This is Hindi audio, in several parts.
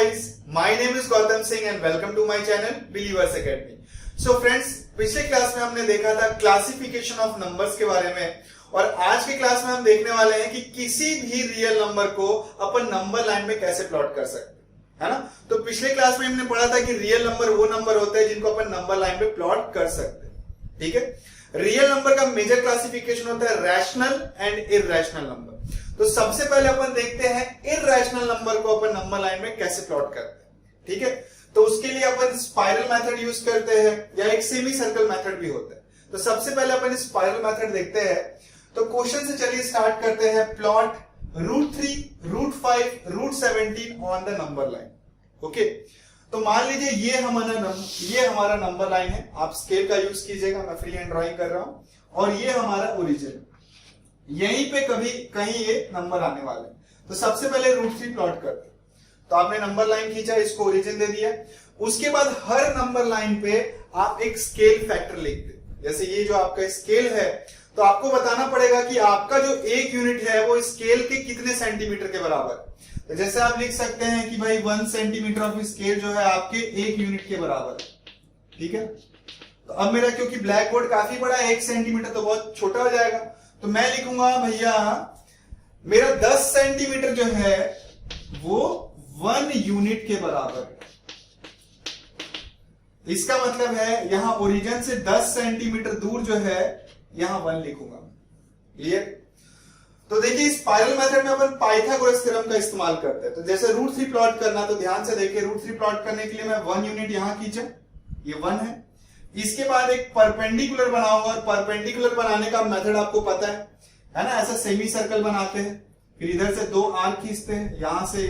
guys, my name is Gautam Singh and welcome to my channel Believers Academy. So friends, पिछले क्लास में हमने देखा था क्लासिफिकेशन ऑफ नंबर्स के बारे में और आज के क्लास में हम देखने वाले हैं कि किसी भी रियल नंबर को अपन नंबर लाइन में कैसे प्लॉट कर सकते हैं, है ना। तो पिछले क्लास में हमने पढ़ा था कि रियल नंबर वो नंबर होते हैं जिनको अपन नंबर लाइन पे प्लॉट कर सकते हैं, ठीक है। रियल नंबर का मेजर क्लासिफिकेशन होता है रैशनल एंड इररेशनल नंबर। तो सबसे पहले अपन देखते हैं इररेशनल नंबर को अपन नंबर लाइन में कैसे प्लॉट करते हैं, ठीक है। तो उसके लिए अपन स्पाइरल मेथड यूज करते हैं या एक सेमी सर्कल मेथड भी होता है। तो सबसे पहले अपन स्पाइरल मेथड देखते हैं। तो क्वेश्चन से चलिए स्टार्ट करते हैं। Plot √3, √5, √17 on the number line. Okay, तो मान लीजिए ये हमारा नंबर लाइन है। आप स्केल का यूज कीजिएगा, मैं फ्री हैंड ड्राइंग कर रहा हूं। और ये हमारा ओरिजिन, यहीं पे कहीं ये नंबर आने वाले हैं। तो सबसे पहले √3 प्लॉट करते हैं। तो आपने नंबर लाइन खींचा, इसको ओरिजिन दे दिया। उसके बाद हर नंबर लाइन पे आप एक स्केल फैक्टर लिख दे। जैसे ये जो आपका स्केल है, तो आपको बताना पड़ेगा कि आपका जो एक यूनिट है वो स्केल के कितने सेंटीमीटर के बराबर है। तो जैसे आप लिख सकते हैं कि भाई 1 सेंटीमीटर ऑफ स्केल जो है आपके एक यूनिट के बराबर है, ठीक है। तो अब मेरा क्योंकि ब्लैक बोर्ड काफी बड़ा है, 1 सेंटीमीटर तो बहुत छोटा हो जाएगा, तो मैं लिखूंगा भैया मेरा 10 सेंटीमीटर जो है वो 1 यूनिट के बराबर है। इसका मतलब है यहां ओरिजिन से 10 सेंटीमीटर दूर जो है यहां 1 लिखूंगा। क्लियर। तो देखिए स्पाइरल मेथड में अपन पाइथागोरस थ्योरम का इस्तेमाल करते हैं। तो जैसे √3 प्लॉट करना, तो ध्यान से देखिए √3 प्लॉट करने के लिए मैं 1 यूनिट यहां खींचा, ये 1 है। इसके बाद एक परपेंडिकुलर बनाऊंगा और परपेंडिकुलर बनाने का मेथड आपको पता है ना। ऐसा सेमी सर्कल बनाते हैं, फिर इधर से 2 आर्क खींचते हैं, यहां से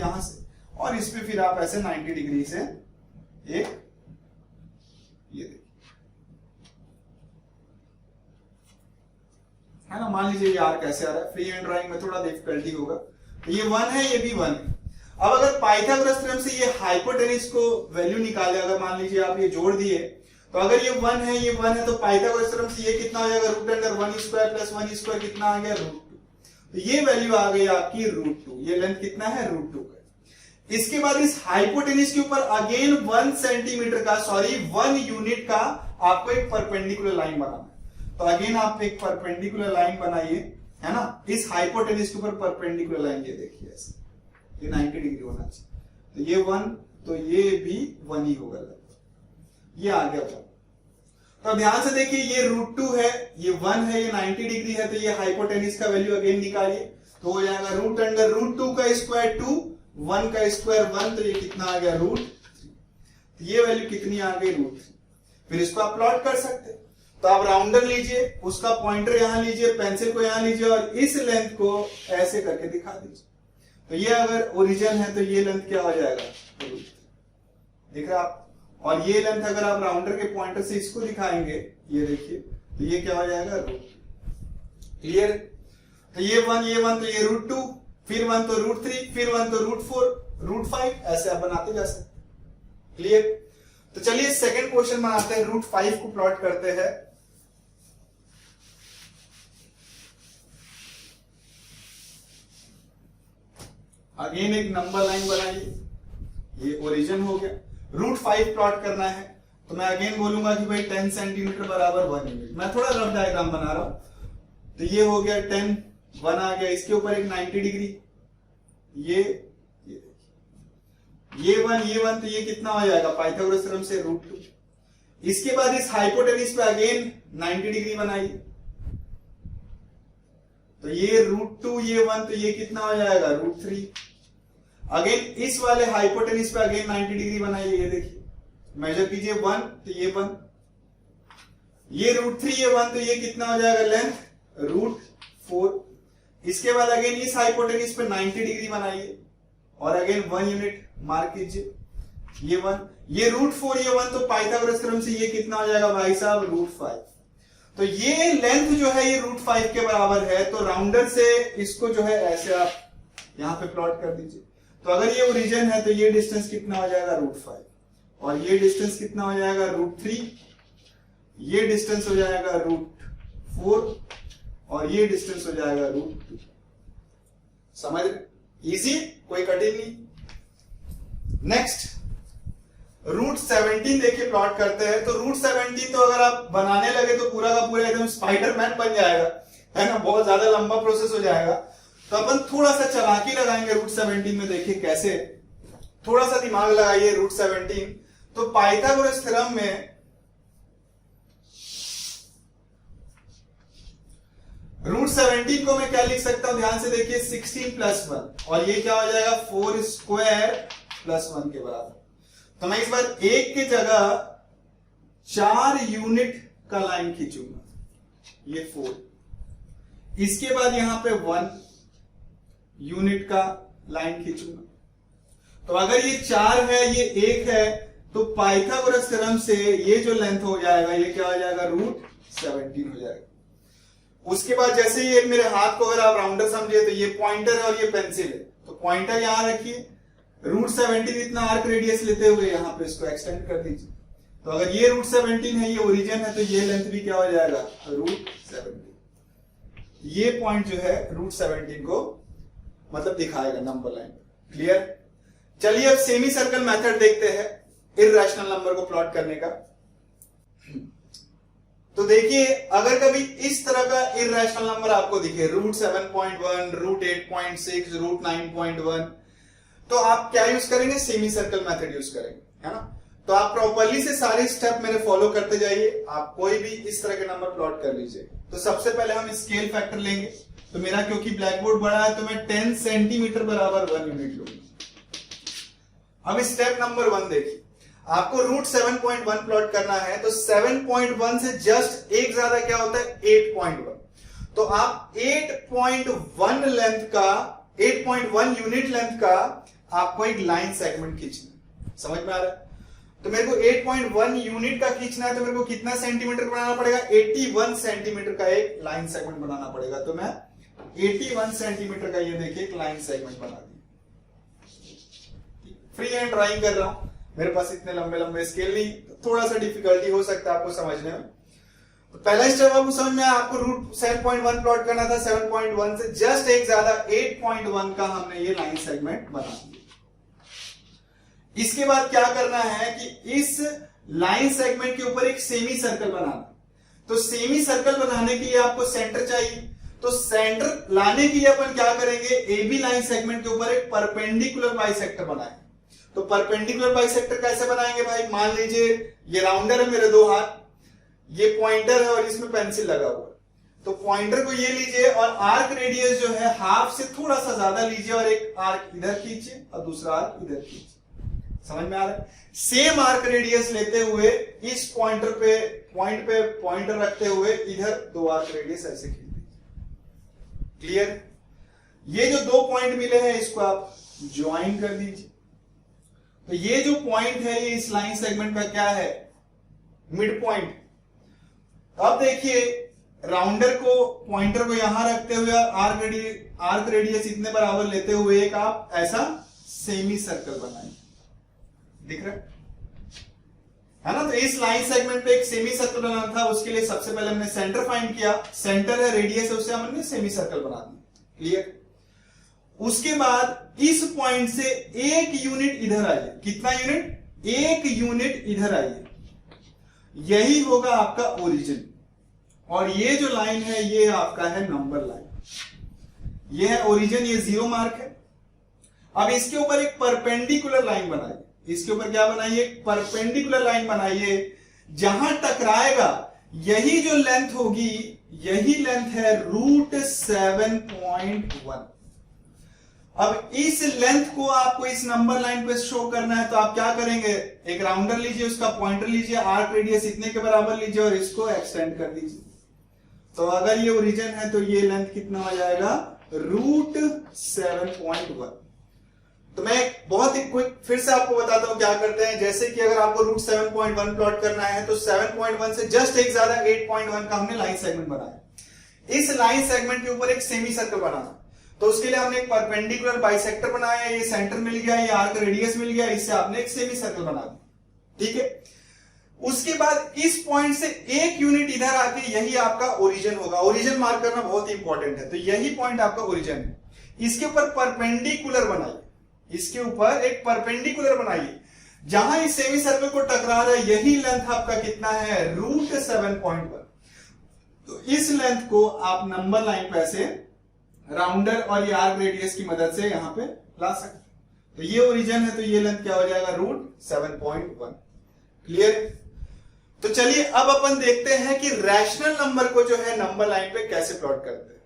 और इस पे फिर आप ऐसे 90 डिग्री से एक ये देखिए, है ना। मान लीजिए ये आर्क कैसे आ रहा है, फ्री हैंड ड्राइंग में थोड़ा डिफिकल्टी होगा। तो ये 1 है, ये भी 1 है। अब अगर पाइथागोरस थ्योरम से ये हाइपोटेन्यूज को वैल्यू निकाले, अगर मान लीजिए आप ये जोड़ दिए, तो अगर ये 1 है, ये 1 है, तो पाइथागोरस थ्योरम से ये कितना हो जाएगा, √1² + 1² कितना आ गया, √2। तो ये वैल्यू आ गई आपकी √2। ये लेंथ कितना है, √2 का। इसके बाद इस हाइपोटेन्यूज के ऊपर अगेन 1 सेंटीमीटर का 1 यूनिट का आपको एक परपेंडिकुलर लाइन बनाना है। तो अगेन आप एक परपेंडिकुलर लाइन बनाइए, है ना। इस हाइपोटेन्यूज के ऊपर परपेंडिकुलर लाइन ये देखिए ऐसे, ये 90 डिग्री होना चाहिए। तो ये 1, तो ये भी 1 ही होगा, ये आ गया 1। तो ध्यान से देखिए ये √2 है, ये 1 है, ये 90 डिग्री है। तो ये हाइपोटेन्यूज का वैल्यू अगेन निकालिए, तो हो जाएगा √2 का स्क्वायर 2, 1 का स्क्वायर 1, तो ये कितना आ गया, √3। तो ये वैल्यू कितनी आ गई, √3। फिर इसको आप प्लॉट कर सकते हैं। तो आप राउंडर लीजिए, उसका पॉइंटर यहां लीजिए, पेंसिल को यहां लीजिए और इस लेंथ को ऐसे करके दिखा दीजिए। तो ये अगर ओरिजिन है तो ये लेंथ क्या हो जाएगा, दिख रहा आप। और ये लेंथ अगर आप राउंडर के पॉइंटर से इसको दिखाएंगे, ये देखिए, तो ये क्या हो जाएगा, √3। क्लियर। तो ये 1 तो ये √2, फिर 1 तो √3, फिर 1 तो √4, √5, ऐसे आप बनाते जा सकते। क्लियर। तो चलिए सेकंड क्वेश्चन बनाते हैं, √5 को प्लॉट करते हैं। अगेन एक नंबर लाइन बनाइए, ये ओरिजिन हो गया। √5 प्लॉट करना है, तो मैं अगेन बोलूंगा कि भाई 10 सेंटीमीटर बराबर 1 यूनिट। मैं थोड़ा रफ डायग्राम बना रहा हूं। तो ये हो गया 10, 1 आ गया, इसके ऊपर एक 90 डिग्री, ये 1, तो ये कितना हो जाएगा, पाइथागोरस थ्योरम से √2। इसके बाद इस हाइपोटेन्यूज पे अगेन 90 डिग्री बनाइए, तो ये √2, ये 1, तो ये कितना हो जाएगा, √3। अगेन इस वाले हाइपोटेन्यूज पे अगेन 90 डिग्री बनाइए, ये देखिए, मेजर कीजिए 1, तो ये 1, ये √3, ये 1, तो ये कितना हो जाएगा, लेंथ √4। इसके बाद अगेन इस हाइपोटेन्यूज पे 90 डिग्री बनाइए और अगेन 1 यूनिट मार्क कीजिए, ये 1, ये √4, ये 1, तो पाइथागोरस थ्योरम से ये कितना हो जाएगा भाई साहब, √5। तो ये लेंथ जो है ये √5 के बराबर है। तो राउंडर से इसको जो है ऐसे आप यहां पे प्लॉट कर दीजिए। तो अगर ये ओरिजिन है तो ये डिस्टेंस कितना हो जाएगा, √5, और ये डिस्टेंस कितना हो जाएगा, √3, ये डिस्टेंस हो जाएगा √4 और ये डिस्टेंस हो जाएगा √2। समझ, इजी, कोई कठिन नहीं। नेक्स्ट रूट 17 देखिए प्लॉट करते हैं। तो रूट 17 तो अगर आप बनाने लगे तो पूरा का पूरा एकदम स्पाइडरमैन बन जाएगा, है ना, बहुत ज्यादा लंबा प्रोसेस हो जाएगा। तो अपन थोड़ा सा चालाकी लगाएंगे रूट 17 में। देखिए कैसे, थोड़ा सा दिमाग लगाइए। रूट 17 तो पाइथागोरस थ्योरम में रूट 17 को मैं क्या लिख सकता हूं, ध्यान से देखिए, 16 प्लस 1, और ये क्या हो जाएगा 4 स्क्वायर प्लस 1 के बराबर। तो मैं इस बार एक की जगह 4 यूनिट का लाइन खींचूंगा, ये 4, इसके बाद यहां पे 1 यूनिट का लाइन खींचूंगा। तो अगर ये 4 है, ये 1 है, तो पाइथागोरस थ्योरम से ये जो लेंथ हो जाएगा, ये क्या हो जाएगा, रूट 17 हो जाएगा। उसके बाद जैसे ये मेरे हाथ को अगर आप राउंडर समझिए, तो ये पॉइंटर है और ये पेंसिल है, तो पॉइंटर यहां रखिए, रूट 17 इतना आर्क रेडियस लेते हुए यहां पे इसको एक्सटेंड कर दीजिए। तो अगर ये रूट 17 है, ये ओरिजिन है, तो ये लेंथ भी क्या हो जाएगा, रूट 17। ये पॉइंट जो है रूट 17 को मतलब दिखाएगा नंबर लाइन। क्लियर? चलिए अब सेमी सर्कल मेथड देखते हैं इर्रेशनल नंबर को प्लॉट करने का। तो देखिए, अगर कभी इस तरह का इर्रेशनल नंबर आपको दिखे, रूट 7.1, रूट 8.6, रूट 9.1, तो आप क्या यूज करेंगे, सेमी सर्कल मेथड यूज करेंगे, है ना। तो आप प्रॉपर्ली से सारे स्टेप मेरे फॉलो करते जाइए, आप कोई भी इस तरह के नंबर प्लॉट कर लीजिए। तो सबसे पहले हम स्केल फैक्टर लेंगे। तो मेरा क्योंकि ब्लैक बोर्ड बड़ा है, तो मैं 10 सेंटीमीटर बराबर 1 यूनिट लूंगा। अब स्टेप नंबर 1 देखिए, आपको रूट 7.1 प्लॉट करना है, तो 7.1 से जस्ट एक ज्यादा क्या होता है, 8.1। तो आप 8.1 लेंथ का, 8.1 यूनिट लेंथ का आपको एक लाइन सेगमेंट खींचना, समझ में आ रहा है। तो मेरे को 8.1 यूनिट का खींचना है, तो मेरे को कितना सेंटीमीटर बनाना पड़ेगा, 81 सेंटीमीटर का एक लाइन सेगमेंट बनाना पड़ेगा। तो मैं 81 सेंटीमीटर का ये देखिए एक लाइन सेगमेंट बना दिया। फ्री हैंड ड्राइंग कर रहा हूं, मेरे पास इतने लंबे लंबे स्केल नहीं, थोड़ा सा डिफिकल्टी हो सकता है आपको समझने में। तो पहला स्टेप आपको समझ में आया, आपको रूट 7.1 प्लॉट करना था, 7.1 से जस्ट एक ज्यादा 8.1 का हमने ये लाइन सेगमेंट बना दिया। इसके बाद क्या करना है कि इस लाइन सेगमेंट के ऊपर एक सेमी सर्कल बनाना। तो सेमी सर्कल बनाने के लिए आपको सेंटर चाहिए। तो सेंटर लाने के लिए अपन क्या करेंगे, एबी लाइन सेगमेंट के ऊपर एक परपेंडिकुलर बाइसेक्टर बनाएंगे। तो परपेंडिकुलर बाइसेक्टर कैसे बनाएंगे भाई, मान लीजिए ये राउंडर है मेरे 2 हाथ, ये पॉइंटर है और इसमें पेंसिल लगा हुआ है। तो पॉइंटर को ये लीजिए और आर्क रेडियस जो है हाफ से थोड़ा सा ज्यादा लीजिए, और एक आर्क इधर खींचिए और दूसरा आर्क इधर खींचिए। समझ में आ रहा है? सेम आर्क रेडियस लेते हुए इस पॉइंट पे पॉइंटर रखते हुए इधर 2 आर्क रेडियस ऐसे खींच दीजिए। क्लियर? ये जो 2 पॉइंट मिले हैं, इसको आप ज्वाइन कर दीजिए। तो ये जो पॉइंट है, ये इस लाइन सेगमेंट का क्या है, मिड पॉइंट। अब देखिए, राउंडर को, पॉइंटर को यहां रखते हुए आर्क रेडियस इतने बराबर लेते हुए एक आप ऐसा सेमी सर्कल बनाएंगे। दिख रहा है ना। तो इस लाइन सेगमेंट पे एक सेमी सर्कल बनाना था, उसके लिए सबसे पहले हमने सेंटर फाइंड किया, सेंटर है, रेडियस है, उससे हमने सेमी सर्कल बना दिया। क्लियर? उसके बाद इस पॉइंट से 1 यूनिट इधर आइए। कितना यूनिट? 1 यूनिट इधर आइए। यही होगा आपका ओरिजिन, और ये जो लाइन है ये आपका है नंबर लाइन। ये है ओरिजिन, ये 0 मार्क है। अब इसके ऊपर एक परपेंडिकुलर लाइन बनाइए। इसके ऊपर क्या बनाइए, परपेंडिकुलर लाइन बनाइए। जहां टकराएगा यही जो लेंथ होगी, यही लेंथ है रूट 7.1। अब इस लेंथ को आपको इस नंबर लाइन पे शो करना है, तो आप क्या करेंगे, एक राउंडर लीजिए, उसका पॉइंटर लीजिए, आर्क रेडियस इतने के बराबर लीजिए और इसको एक्सटेंड कर दीजिए। तो अगर ये ओरिजिन है तो ये लेंथ कितना हो जाएगा, रूट 7.1। तो मैं बहुत ही क्विक फिर से आपको बताता हूं क्या करते हैं। जैसे कि अगर आपको रूट 7.1 प्लॉट करना है, तो 7.1 से जस्ट एक ज्यादा 8.1 का हमने लाइन सेगमेंट बनाया। इस लाइन सेगमेंट के ऊपर एक सेमी सर्कल बनाना, तो उसके लिए हमने एक परपेंडिकुलर बाइसेक्टर बनाया, ये सेंटर मिल गया, ये आर्क रेडियस मिल गया, इससे आपने एक सेमी सर्कल बना दिया। ठीक है? उसके बाद इस पॉइंट से 1 यूनिट इधर आके यही आपका ओरिजिन होगा। ओरिजिन मार्क करना बहुत इंपॉर्टेंट है। तो यही पॉइंट आपका ओरिजिन है। इसके ऊपर परपेंडिकुलर बनाइए, इसके ऊपर एक परपेंडिकुलर बनाइए, जहां इस सेमी सर्कल को टकरा रहा है यही लेंथ आपका कितना है, √7.1। तो इस लेंथ को आप नंबर लाइन पे ऐसे राउंडर और ये आर्क रेडियस की मदद से यहां पे ला सकते हैं। तो ये ओरिजिन है, तो ये लेंथ क्या हो जाएगा, √7.1। क्लियर? तो चलिए अब अपन देखते हैं कि रैशनल नंबर को जो है नंबर लाइन पे कैसे प्लॉट करते हैं।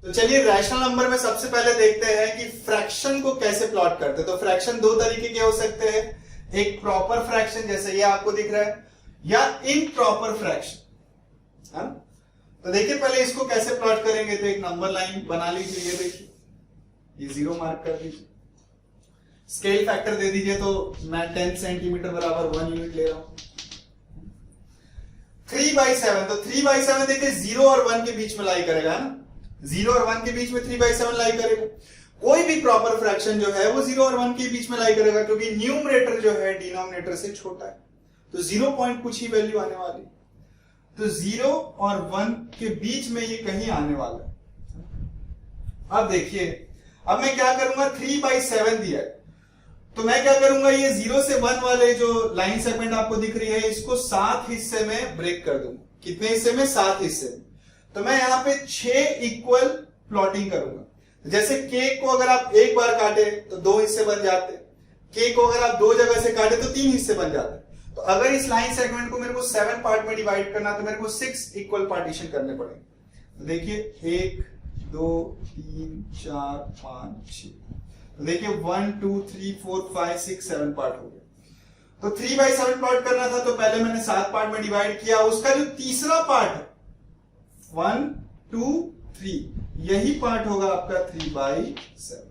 तो चलिए रैशनल नंबर में सबसे पहले देखते हैं कि फ्रैक्शन को कैसे प्लॉट करते हैं। तो फ्रैक्शन दो तरीके के हो सकते हैं, एक प्रॉपर फ्रैक्शन जैसे ये आपको दिख रहा है, या इम्प्रॉपर फ्रैक्शन, है ना। तो देखिए पहले इसको कैसे प्लॉट करेंगे। तो एक नंबर लाइन बना लीजिए, ये देखिए, ये 0 मार्क कर दीजिए, स्केल फैक्टर दे दीजिए, तो मैं 10 सेंटीमीटर बराबर 1 यूनिट ले रहा हूं। 3/7, तो 3/7 देखिए 0 और 1 के बीच में लाई करेगा, है ना। 0 और 1 के बीच में 3/7 लाई करेगा। कोई भी प्रॉपर फ्रैक्शन जो है वो 0 और 1 के बीच में लाई करेगा, क्योंकि न्यूमरेटर जो है डिनोमिनेटर से छोटा है, तो 0 पॉइंट कुछ ही वैल्यू आने वाली। तो 0 और 1 के बीच में ये कहीं आने वाला है। अब देखिए, अब मैं क्या करूंगा, 3/7 दिया है, तो मैं क्या करूंगा, ये 0 से 1 वाले जो लाइन सेगमेंट आपको दिख रही है, इसको 7 हिस्से में ब्रेक कर दूंगा। कितने हिस्से में, 7 हिस्से में। तो मैं यहां पे 6 इक्वल प्लॉटिंग करूंगा। जैसे केक को अगर आप एक बार काटे तो 2 हिस्से बन जाते, केक को अगर आप 2 जगह से काटे तो 3 हिस्से बन जाते। तो अगर इस लाइन सेगमेंट को मेरे को 7 पार्ट में डिवाइड करना, तो मेरे को 6 इक्वल पार्टीशन करने पड़ेंगे। तो देखिए 1 2 3 4 5 6, तो देखिए 1 2 3 4 5 6 7 पार्ट हो गए। तो 3/7 प्लॉट करना था, तो पहले मैंने 7 पार्ट में डिवाइड किया। उसका जो तीसरा पार्ट है 1 2 3, यही पार्ट होगा आपका 3/7।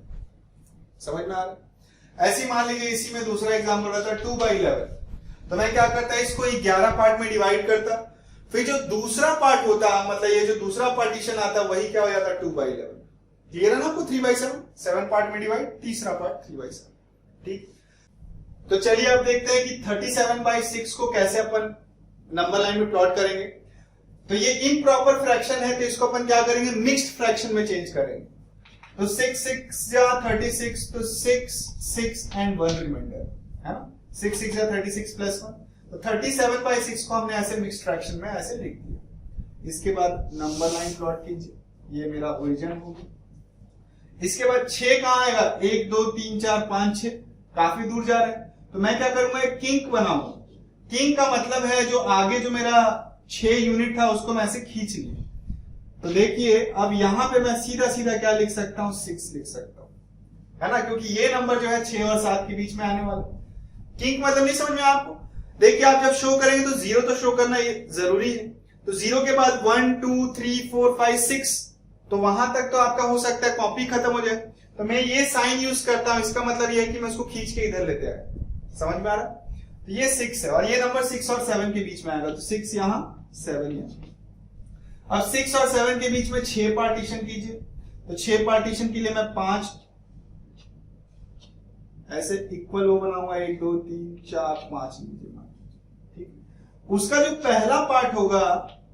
समझ में आ रहा है। ऐसी मान लीजिए इसी में दूसरा एग्जाम्पल रहता 2/11, तो मैं क्या करता है, इसको 11 पार्ट में डिवाइड करता, फिर जो दूसरा पार्ट होता, मतलब ये जो दूसरा पार्टीशन आता, वही क्या हो जाता 2/11। क्लियर है ना आपको। 3/7, 7 पार्ट में डिवाइड, तीसरा पार्ट 3/7। ठीक, तो चलिए अब देखते हैं कि 37/6 को कैसे अपन नंबर लाइन में प्लॉट करेंगे। तो ये इम्प्रॉपर फ्रैक्शन है, तो इसको अपन क्या करेंगे, मिक्स्ड फ्रैक्शन में चेंज करेंगे। तो 6 6 या 36, तो 6 6 एंड 1 रिमाइंडर, है ना। 6 6 या 36 + 1, तो 37/6 को हमने ऐसे मिक्स्ड फ्रैक्शन में ऐसे लिख दिया। इसके बाद नंबर लाइन प्लॉट कीजिए, ये मेरा ओरिजिन होगी। इसके बाद 6 कहां आएगा, 1 2 3 4 5 6, काफी दूर जा रहा है, तो मैं क्या करूंगा, एक किंक बनाऊंगा। किंक का मतलब है जो आगे जो मेरा 6 यूनिट था उसको मैं ऐसे खींच लिया। तो देखिए अब यहां पे मैं सीधा सीधा क्या लिख सकता हूं, 6 लिख सकता हूं, है ना, क्योंकि ये नंबर जो है 6 और 7 के बीच में आने वाला। किंक मतलब नहीं समझ में आपको। देखिए आप जब शो करेंगे तो 0 तो शो करना ये जरूरी है। तो 0 के बाद 1 2 3 4 5 6, तो वहां तक तो आपका हो सकता है कॉपी खत्म हो जाए, तो मैं ये साइन यूज करता हूं। इसका मतलब ये है कि मैं उसको खींच के इधर लेते आए। समझ में आ रहा। तो ये 6 है, और ये नंबर 6 और 7 के बीच में आएगा, तो 6 यहां 7 यहां। अब 6 और 7 के बीच में 6 पार्टीशन कीजिए। तो 6 पार्टीशन के लिए मैं 5 ऐसे इक्वल वो बनाऊंगा, 1 2 3 4 5 लीजिए। ठीक, उसका जो पहला पार्ट होगा,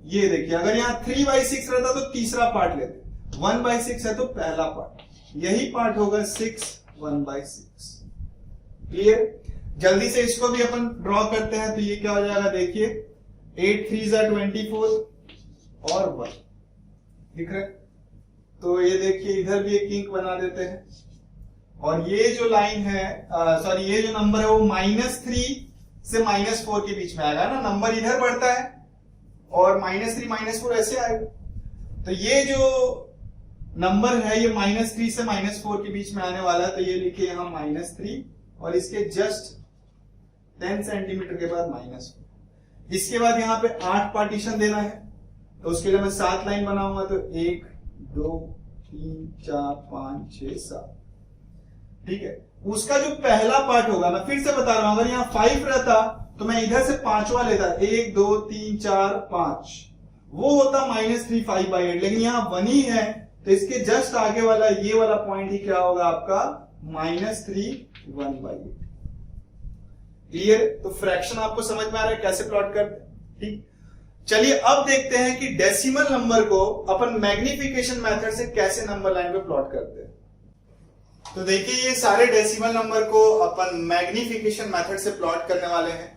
ये देखिए, अगर यहां 3/6 रहता तो तीसरा पार्ट लेते, 1/6 है तो पहला पार्ट, यही पार्ट होगा 6 1/6। क्लियर। जल्दी से इसको भी अपन ड्रॉ करते हैं, तो ये क्या हो जाएगा, देखिए 8 3 24 और 1 दिख रहा है। तो ये देखिए इधर भी एक किंक बना देते हैं, और ये जो लाइन है, सॉरी ये जो नंबर है वो -3 से -4 के बीच में आएगा ना। नंबर इधर बढ़ता है और -3 -4 ऐसे आएगा। तो ये जो नंबर है ये -3 से -4 के बीच में आने वाला है, तो ये लिखिए यहां -3, और इसके जस्ट 10 सेंटीमीटर के बाद -4। इसके बाद यहां पे 8 पार्टीशन देना है, तो उसके लिए मैं 7 लाइन बनाऊंगा। तो 1 2 3 4 5 6 7। ठीक है, उसका जो पहला पार्ट होगा, मैं फिर से बता रहा हूं, अगर यहां 5 रहता तो मैं इधर से 5वां लेता, 1 2 3 4 5, वो होता -3 5/8, लेकिन यहां 1 ही है, तो इसके जस्ट आगे वाला ये वाला पॉइंट ही क्या होगा आपका, -3 1/8। क्लियर। तो फ्रैक्शन आपको समझ में आ रहा है कैसे प्लॉट करते हैं। ठीक, चलिए अब देखते हैं कि डेसिमल नंबर को अपन मैग्निफिकेशन मेथड से कैसे नंबर लाइन पे प्लॉट करते हैं। तो देखिए ये सारे डेसिमल नंबर को अपन मैग्निफिकेशन मेथड से प्लॉट करने वाले हैं।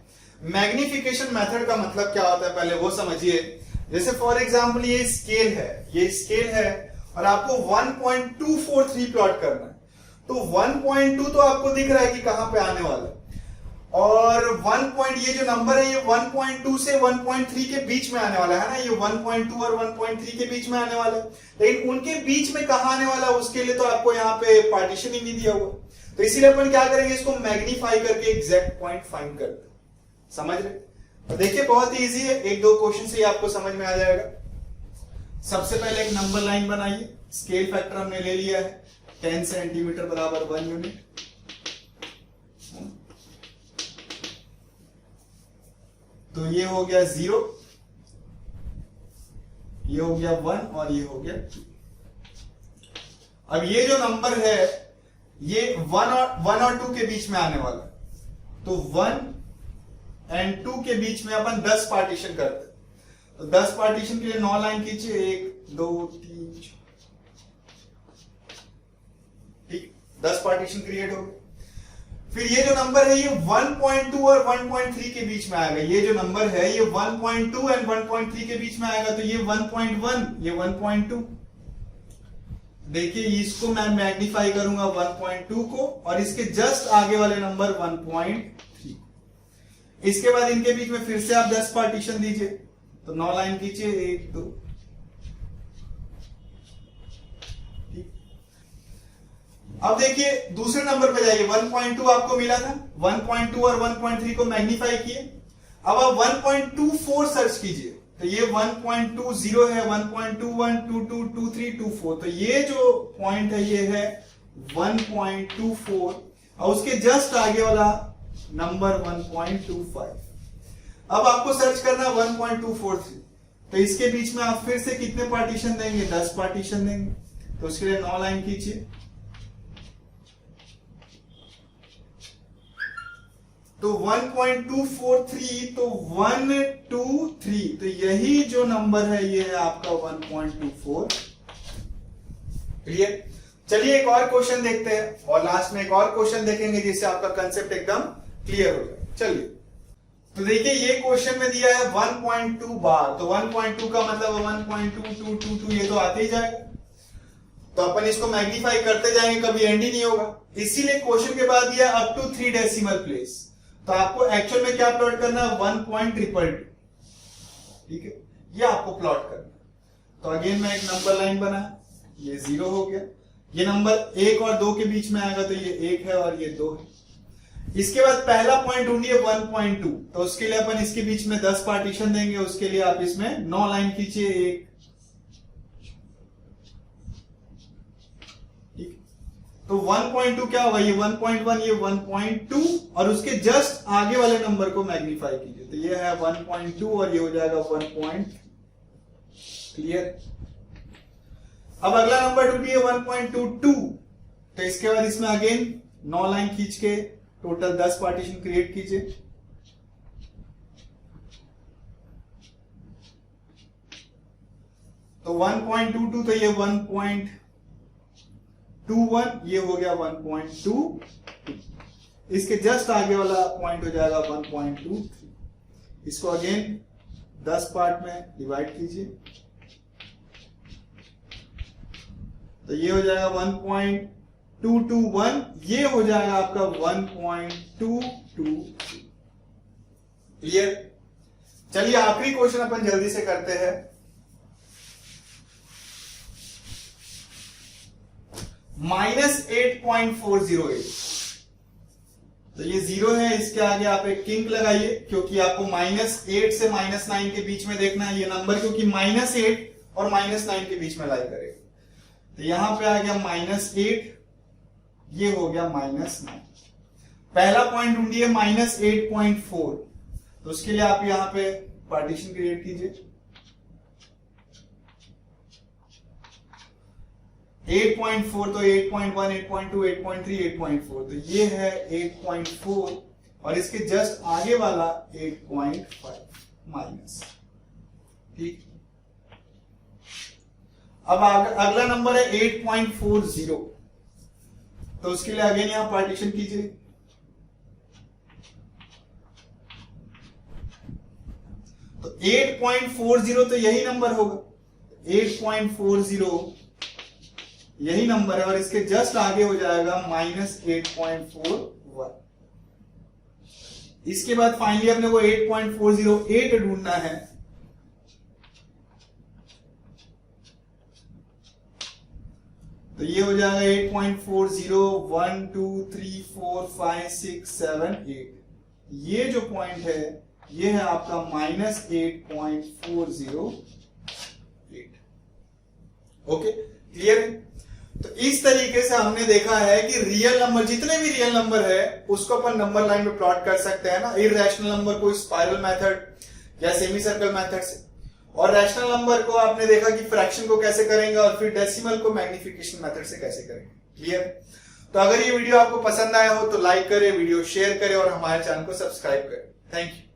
मैग्निफिकेशन मेथड का मतलब क्या होता है पहले वो समझिए। जैसे फॉर एग्जांपल ये स्केल है और आपको 1.243 प्लॉट करना है, तो 1.2 तो आपको दिख रहा है कि कहां पे आने वाला है, और 1 ये जो नंबर है ये 1.2 से 1.3 के बीच में आने वाला है ना, ये 1.2 और 1.3 के बीच में आने वाला है, लेकिन उनके बीच में कहां आने वाला है उसके लिए तो आपको यहाँ पे पार्टीशन ही नहीं दिया हुआ। तो इसीलिए अपन क्या करेंगे, इसको मैग्नीफाई करके एग्जैक्ट पॉइंट फाइंड करते हैं। समझ रहे? तो देखिए बहुत ही इजी है, एक दो क्वेश्चन से ही आपको समझ में आ जाएगा। सबसे पहले एक नंबर लाइन बनाइए, स्केल फैक्टर हमने ले लिया है 10 सेंटीमीटर बराबर 1 यूनिट। तो ये हो गया 0, ये हो गया 1 और ये हो गया 2। अब ये जो नंबर है ये 1 और 2 के बीच में आने वाला है, तो 1 एंड 2 के बीच में अपन 10 पार्टीशन करते हैं। तो 10 पार्टीशन के लिए 9 लाइन खींचिए, 1 2 3 ठीक, 10 पार्टीशन क्रिएट हो गए। फिर ये जो नंबर है ये 1.2 और 1.3 के बीच में आएगा। ये जो नंबर है ये 1.2 एंड 1.3 के बीच में आएगा, तो ये 1.1, ये 1.2। देखिए इसको मैं मैग्नीफाई करूंगा 1.2 को, और इसके जस्ट आगे वाले नंबर 1.3। इसके बाद इनके बीच में फिर से आप 10 पार्टीशन दीजिए, तो 9 लाइन खींचिए, 1 2। अब देखिए दूसरे नंबर पे जाइए, 1.2 आपको मिला था, 1.2 और 1.3 को मैग्नीफाई किए। अब आप 1.24 सर्च कीजिए, तो ये 1.20 है, 1.21 22 23 24, तो ये जो पॉइंट है ये है 1.24, और उसके जस्ट आगे वाला नंबर 1.25। अब आपको सर्च करना 1.243, तो इसके बीच में आप फिर से कितने पार्टीशन देंगे, 10 पार्टीशन देंगे। तो उसके लिए 9 लाइन खींचिए, तो 1.243, तो 1 2 3, तो यही जो नंबर है ये है आपका 1.24। क्लियर? चलिए एक और क्वेश्चन देखते हैं, और लास्ट में एक और क्वेश्चन देखेंगे जिससे आपका कंसेप्ट एकदम क्लियर हो जाए। चलिए, तो देखिए ये क्वेश्चन में दिया है 1.2 बार, तो 1.2 का मतलब 1.2222, ये तो आते ही जाएगा, तो अपन इसको मैग्नीफाई करते जाएंगे, कभी एंड ही नहीं होगा। इसीलिए क्वेश्चन के बाद दिया अप टू 3 डेसिमल प्लेस, तो आपको एक्चुअल में क्या प्लॉट करना है, 1.222, ठीक है, ये आपको प्लॉट करना है। तो अगेन मैं एक नंबर लाइन बनाया, ये 0 हो गया, ये नंबर 1 और 2 के बीच में आएगा, तो ये 1 है और ये 2 है। इसके बाद पहला पॉइंट ढूंढिए 1.2, तो उसके लिए अपन इसके बीच में 10 पार्टीशन देंगे, उसके लिए आप इसमें 9 लाइन खींचिए, 1 तो 1.2 क्या होगा, ये 1.1, ये 1.2, और उसके जस्ट आगे वाले नंबर को मैग्नीफाई कीजिए, तो ये है 1.2 और ये हो जाएगा 1. क्लियर? अब अगला नंबर ढूंढिए 1.22, तो इसके बाद इसमें अगेन 9 लाइन खींच के टोटल 10 पार्टीशन क्रिएट कीजिए। तो 1.22, तो ये 1.21, ये हो गया 1.2, इसके जस्ट आगे वाला पॉइंट हो जाएगा 1.23। इसको अगेन 10 पार्ट में डिवाइड कीजिए, तो ये हो जाएगा 1.221, ये हो जाएगा आपका 1.223। क्लियर? चलिए आखिरी क्वेश्चन अपन जल्दी से करते हैं। -8.408, तो ये 0 है, इसके आगे आप एक किंक लगाइए, क्योंकि आपको -8 से -9 के बीच में देखना है ये नंबर, क्योंकि -8 और -9 के बीच में लाई करेगा। तो यहां पे आ गया -8, ये हो गया -9। पहला पॉइंट ढूंढिए -8.4, तो उसके लिए आप यहां पे पार्टीशन क्रिएट कीजिए, 8.4, तो 8.1 8.2 8.3 8.4, तो ये है 8.4, और इसके जस्ट आगे वाला 8.5 माइनस। ठीक, अब अगला नंबर है 8.40, तो उसके लिए अगेन यहां पार्टीशन कीजिए। तो 8.40 तो यही नंबर होगा, 8.40 यही नंबर है, और इसके जस्ट आगे हो जाएगा -8.41। इसके बाद फाइनली अपने को 8.408 ढूंढना है। तो ये हो जाएगा 8.40, 1 2 3 4 5 6 7 8। ये जो पॉइंट है ये है आपका -8.408। ओके, क्लियर है? तो इस तरीके से हमने देखा है कि रियल नंबर, जितने भी रियल नंबर है उसको अपन नंबर लाइन में प्लॉट कर सकते हैं ना। इररेशनल नंबर को स्पाइरल मेथड या सेमी सर्कल मेथड से, और रैशनल नंबर को आपने देखा कि फ्रैक्शन को कैसे करेंगे, और फिर डेसिमल को मैग्निफिकेशन मेथड से कैसे करेंगे। क्लियर? तो अगर ये वीडियो आपको पसंद आया हो तो लाइक करें, वीडियो शेयर करें और हमारे चैनल को सब्सक्राइब करें। Thank you.